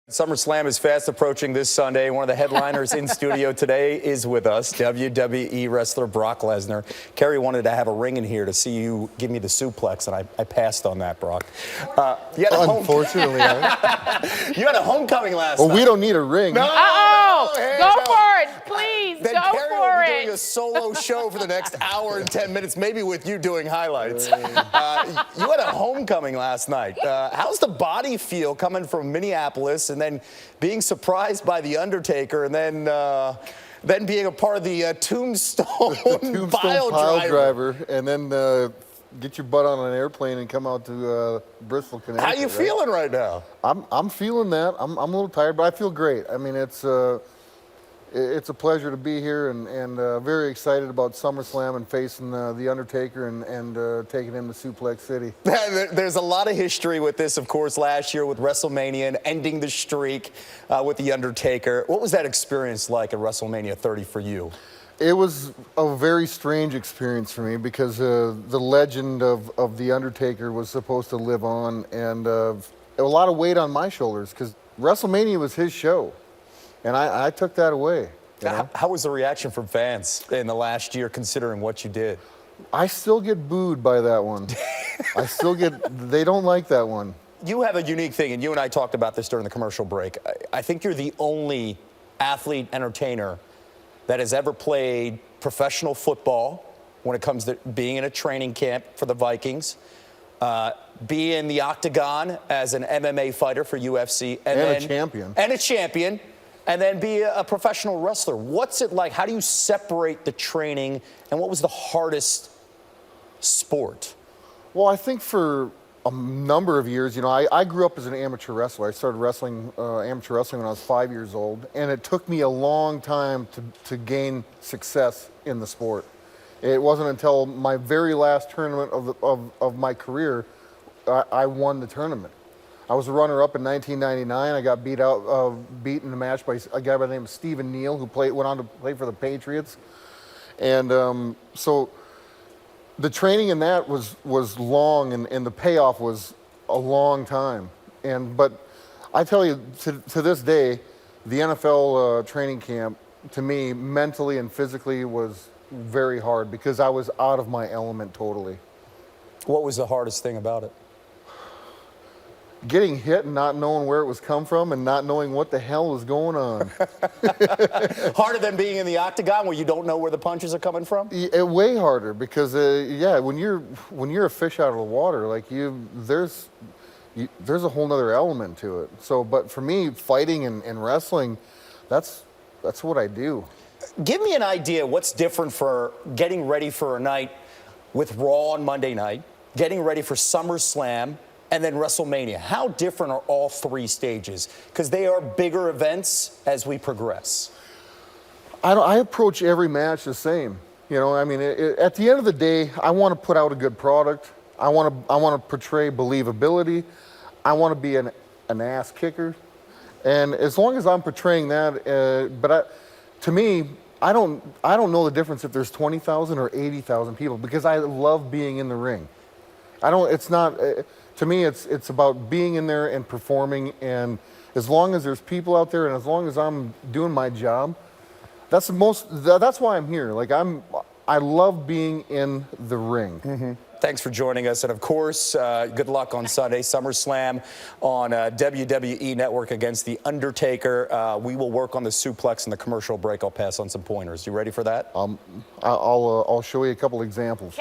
SummerSlam is fast approaching this Sunday. One of the headliners in studio today is with us, WWE wrestler Brock Lesnar. Kerry wanted to have a ring in here to see you give me the suplex, and I passed on that, Brock. Unfortunately, you had a homecoming last night. Well, we don't need a ring. No, go for it, please. Then go Kerry for will be it. doing a solo show for the next hour and 10 minutes, maybe with you doing highlights. You had a homecoming last night. How's the body feel coming from Minneapolis and then being surprised by The Undertaker and then being a part of the Tombstone, pile driver, and then get your butt on an airplane and come out to Bristol, Connecticut. How you feeling right now? I'm feeling that. I'm a little tired, but I feel great. I mean, it's a pleasure to be here, and very excited about SummerSlam and facing The Undertaker and taking him to Suplex City. There's a lot of history with this, of course, last year with WrestleMania and ending the streak with The Undertaker. What was that experience like at WrestleMania 30 for you? It was a very strange experience for me because the legend of The Undertaker was supposed to live on, and a lot of weight on my shoulders because WrestleMania was his show. And I took that away. You know? How was the reaction from fans in the last year, considering what you did? I still get booed by that one. They don't like that one. You have a unique thing, and you and I talked about this during the commercial break. I think you're the only athlete entertainer that has ever played professional football when it comes to being in a training camp for the Vikings, be in the octagon as an MMA fighter for UFC, and a champion. And then be a professional wrestler. What's it like? How do you separate the training, and what was the hardest sport? Well, I think for a number of years, you know, I grew up as an amateur wrestler. I started wrestling, amateur wrestling when I was 5 years old, and it took me a long time to gain success in the sport. It wasn't until my very last tournament of my career I won the tournament. I was a runner-up in 1999. I got beat in a match by a guy by the name of Stephen Neal, who went on to play for the Patriots. And so the training in that was long, and the payoff was a long time. But I tell you, to this day, the NFL training camp, to me, mentally and physically, was very hard because I was out of my element totally. What was the hardest thing about it? Getting hit and not knowing where it was come from and not knowing what the hell was going on. Harder than being in the octagon where you don't know where the punches are coming from? Way harder because, yeah, when you're a fish out of the water, like there's a whole nother element to it. So, but for me, fighting and wrestling, that's what I do. Give me an idea what's different for getting ready for a night with Raw on Monday night, getting ready for SummerSlam, and then WrestleMania. How different are all three stages? Because they are bigger events as we progress. I approach every match the same. You know, I mean, at the end of the day, I want to put out a good product. I want to portray believability. I want to be an ass kicker. And as long as I'm portraying that, to me, I don't know the difference if there's 20,000 or 80,000 people because I love being in the ring. To me, it's about being in there and performing, and as long as there's people out there and as long as I'm doing my job, that's why I'm here. Like I love being in the ring. Mm-hmm. Thanks for joining us, and of course, good luck on Sunday, SummerSlam on WWE Network against The Undertaker. We will work on the suplex in the commercial break. I'll pass on some pointers. You ready for that? I'll show you a couple examples.